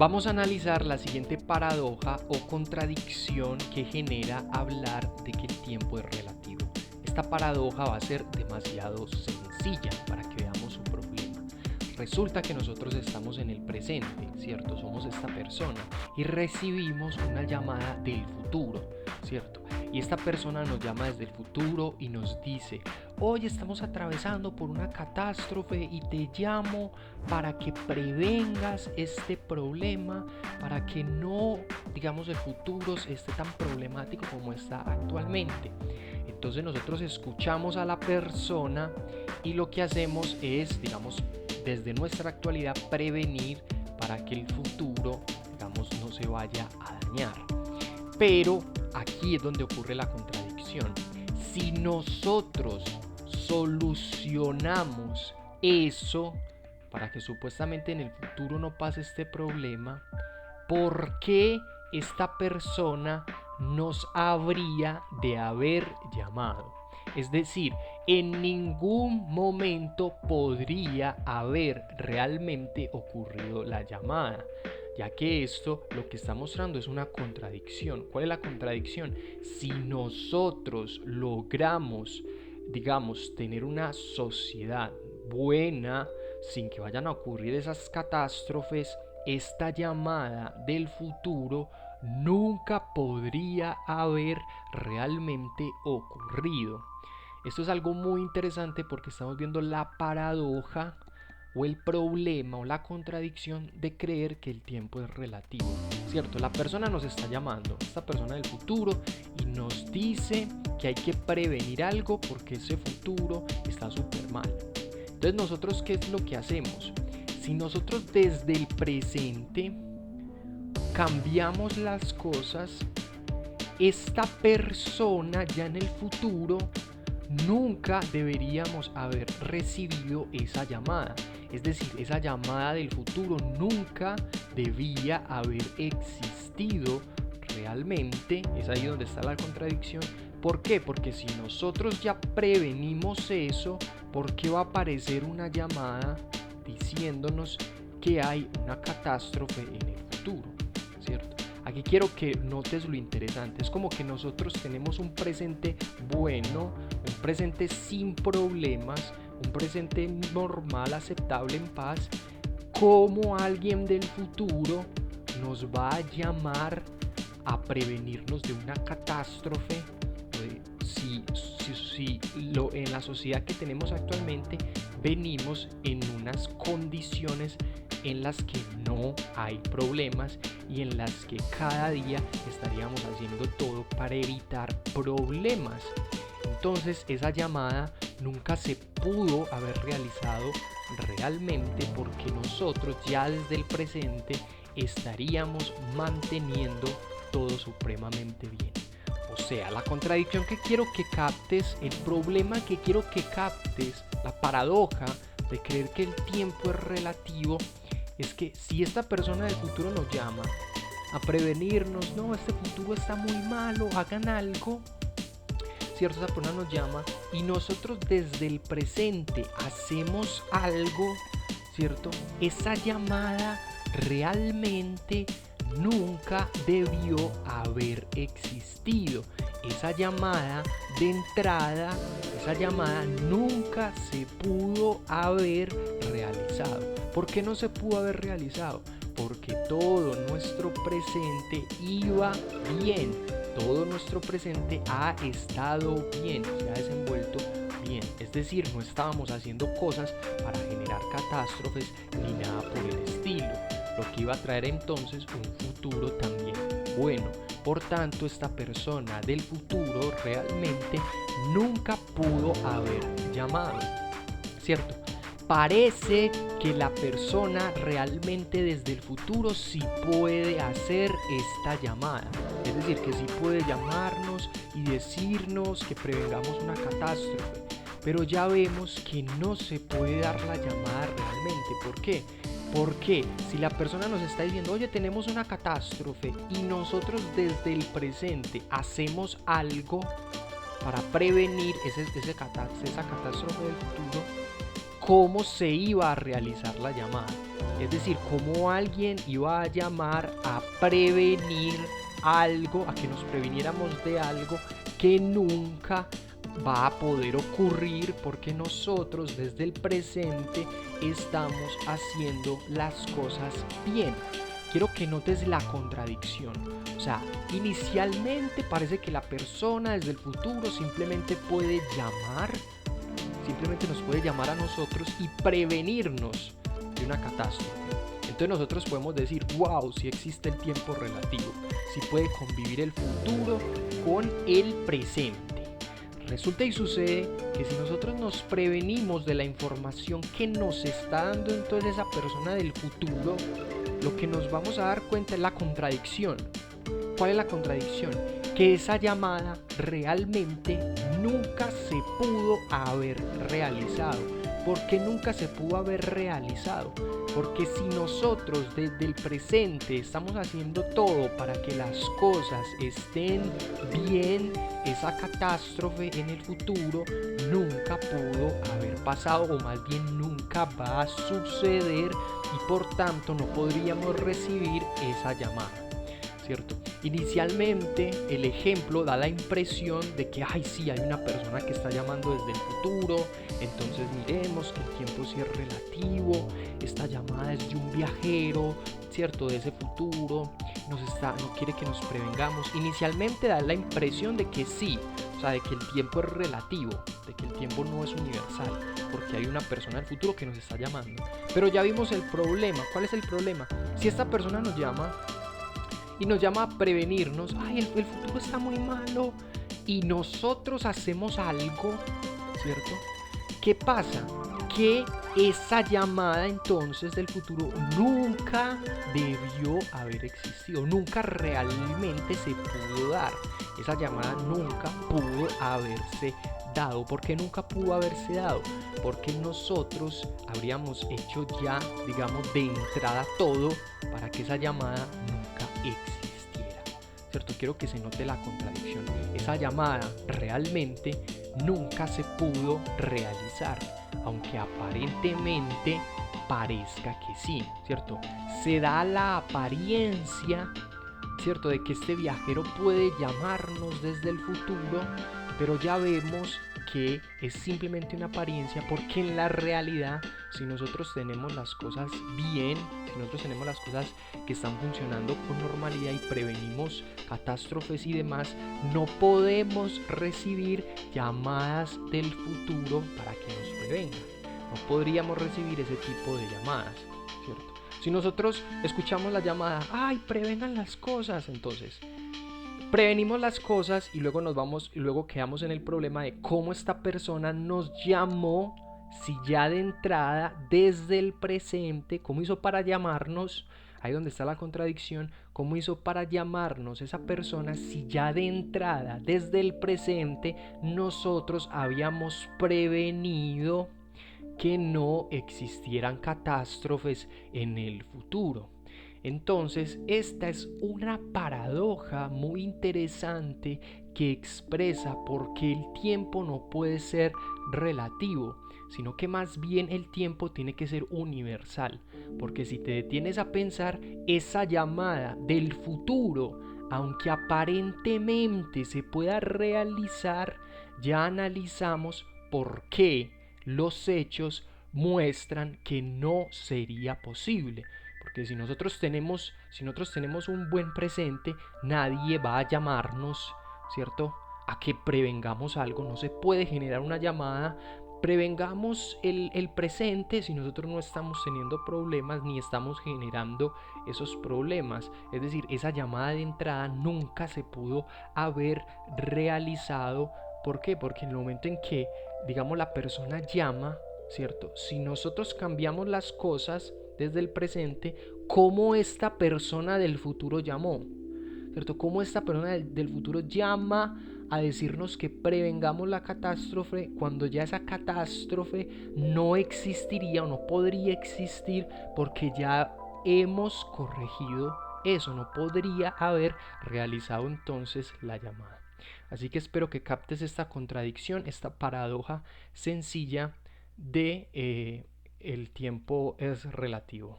Vamos a analizar la siguiente paradoja o contradicción que genera hablar de que el tiempo es relativo. Esta paradoja va a ser demasiado sencilla para que veamos su problema. Resulta que nosotros estamos en el presente, ¿cierto? Somos esta persona y recibimos una llamada del futuro, ¿cierto? Y esta persona nos llama desde el futuro y nos dice: hoy estamos atravesando por una catástrofe y te llamo para que prevengas este problema, para que no, digamos, el futuro esté tan problemático como está actualmente. Entonces nosotros escuchamos a la persona y lo que hacemos es, digamos, desde nuestra actualidad prevenir para que el futuro, digamos, no se vaya a dañar. Pero aquí es donde ocurre la contradicción. Si nosotros solucionamos eso para que supuestamente en el futuro no pase este problema, ¿por qué esta persona nos habría de haber llamado? Es decir, en ningún momento podría haber realmente ocurrido la llamada, ya que esto lo que está mostrando es una contradicción. ¿Cuál es la contradicción? Si nosotros logramos, digamos, tener una sociedad buena, sin que vayan a ocurrir esas catástrofes, esta llamada del futuro nunca podría haber realmente ocurrido. Esto es algo muy interesante porque estamos viendo la paradoja o el problema o la contradicción de creer que el tiempo es relativo, ¿cierto? La persona nos está llamando, esta persona del futuro, y nos dice que hay que prevenir algo porque ese futuro está súper mal. Entonces nosotros, ¿qué es lo que hacemos? Si nosotros desde el presente cambiamos las cosas, esta persona ya en el futuro nunca deberíamos haber recibido esa llamada. Es decir, esa llamada del futuro nunca debía haber existido realmente. Es ahí donde está la contradicción. ¿Por qué? Porque si nosotros ya prevenimos eso, ¿por qué va a aparecer una llamada diciéndonos que hay una catástrofe en el futuro? ¿Cierto? Aquí quiero que notes lo interesante. Es como que nosotros tenemos un presente bueno, un presente sin problemas, un presente normal, aceptable, en paz. ¿Cómo alguien del futuro nos va a llamar a prevenirnos de una catástrofe? Si en la sociedad que tenemos actualmente venimos en unas condiciones en las que no hay problemas y en las que cada día estaríamos haciendo todo para evitar problemas. Entonces esa llamada nunca se pudo haber realizado realmente porque nosotros ya desde el presente estaríamos manteniendo todo supremamente bien. O sea, la contradicción que quiero que captes, el problema que quiero que captes, la paradoja de creer que el tiempo es relativo, es que si esta persona del futuro nos llama a prevenirnos, no, este futuro está muy malo, hagan algo, ¿cierto? Esa persona nos llama y nosotros desde el presente hacemos algo, ¿cierto? Esa llamada realmente nunca debió haber existido. Esa llamada de entrada, esa llamada nunca se pudo haber realizado. ¿Por qué no se pudo haber realizado? Porque todo nuestro presente iba bien. Todo nuestro presente ha estado bien, se ha desenvuelto bien. Es decir, no estábamos haciendo cosas para generar catástrofes ni nada por el estilo, lo que iba a traer entonces un futuro también bueno. Por tanto, esta persona del futuro realmente nunca pudo haber llamado, ¿cierto? Parece que la persona realmente desde el futuro sí puede hacer esta llamada. Es decir, que sí puede llamarnos y decirnos que prevengamos una catástrofe. Pero ya vemos que no se puede dar la llamada realmente. ¿Por qué? Porque si la persona nos está diciendo, oye, tenemos una catástrofe, y nosotros desde el presente hacemos algo para prevenir esa catástrofe del futuro, ¿cómo se iba a realizar la llamada? Es decir, cómo alguien iba a llamar a prevenir algo, a que nos previniéramos de algo que nunca va a poder ocurrir porque nosotros desde el presente estamos haciendo las cosas bien. Quiero que notes la contradicción. O sea, inicialmente parece que la persona desde el futuro simplemente nos puede llamar a nosotros y prevenirnos de una catástrofe. Entonces nosotros podemos decir, wow, sí existe el tiempo relativo, sí puede convivir el futuro con el presente. Resulta y sucede que si nosotros nos prevenimos de la información que nos está dando entonces esa persona del futuro, lo que nos vamos a dar cuenta es la contradicción. ¿Cuál es la contradicción? Que esa llamada realmente nunca se pudo haber realizado. ¿Por qué nunca se pudo haber realizado? Porque si nosotros desde el presente estamos haciendo todo para que las cosas estén bien, esa catástrofe en el futuro nunca pudo haber pasado, o más bien nunca va a suceder, y por tanto no podríamos recibir esa llamada, ¿cierto? Inicialmente el ejemplo da la impresión de que sí, hay una persona que está llamando desde el futuro, entonces miremos que el tiempo sí es relativo, esta llamada es de un viajero, ¿cierto? De ese futuro, no quiere que nos prevengamos. Inicialmente da la impresión de que sí, o sea, de que el tiempo es relativo, de que el tiempo no es universal, porque hay una persona del futuro que nos está llamando. Pero ya vimos el problema. ¿Cuál es el problema? Si esta persona nos llama y nos llama a prevenirnos, el futuro está muy malo, y nosotros hacemos algo, ¿cierto? ¿Qué pasa? Que esa llamada entonces del futuro nunca debió haber existido, nunca realmente se pudo dar. Esa llamada nunca pudo haberse dado. ¿Por qué nunca pudo haberse dado? Porque nosotros habríamos hecho ya, digamos, de entrada todo para que esa llamada nunca existiera, ¿cierto? Quiero que se note la contradicción. Esa llamada realmente nunca se pudo realizar, aunque aparentemente parezca que sí, ¿cierto? Se da la apariencia, ¿cierto?, de que este viajero puede llamarnos desde el futuro, pero ya vemos que es simplemente una apariencia, porque en la realidad, si nosotros tenemos las cosas bien, si nosotros tenemos las cosas que están funcionando con normalidad y prevenimos catástrofes y demás, no podemos recibir llamadas del futuro para que nos prevengan. No podríamos recibir ese tipo de llamadas, ¿cierto? Si nosotros escuchamos la llamada, prevengan las cosas, entonces prevenimos las cosas y luego quedamos en el problema de cómo esta persona nos llamó, si ya de entrada, desde el presente, cómo hizo para llamarnos. Ahí donde está la contradicción. ¿Cómo hizo para llamarnos esa persona si ya de entrada, desde el presente, nosotros habíamos prevenido que no existieran catástrofes en el futuro? Entonces, esta es una paradoja muy interesante que expresa por qué el tiempo no puede ser relativo, sino que más bien el tiempo tiene que ser universal. Porque si te detienes a pensar, esa llamada del futuro, aunque aparentemente se pueda realizar, ya analizamos por qué los hechos muestran que no sería posible. Porque si nosotros tenemos un buen presente, nadie va a llamarnos, ¿cierto?, a que prevengamos algo. No se puede generar una llamada, prevengamos el presente, si nosotros no estamos teniendo problemas ni estamos generando esos problemas. Es decir, esa llamada de entrada nunca se pudo haber realizado. ¿Por qué? Porque en el momento en que, digamos, la persona llama, ¿cierto?, si nosotros cambiamos las cosas desde el presente, cómo esta persona del futuro llamó, ¿cierto? Cómo esta persona del futuro llama a decirnos que prevengamos la catástrofe, cuando ya esa catástrofe no existiría o no podría existir, porque ya hemos corregido eso, no podría haber realizado entonces la llamada. Así que espero que captes esta contradicción, esta paradoja sencilla de el tiempo es relativo.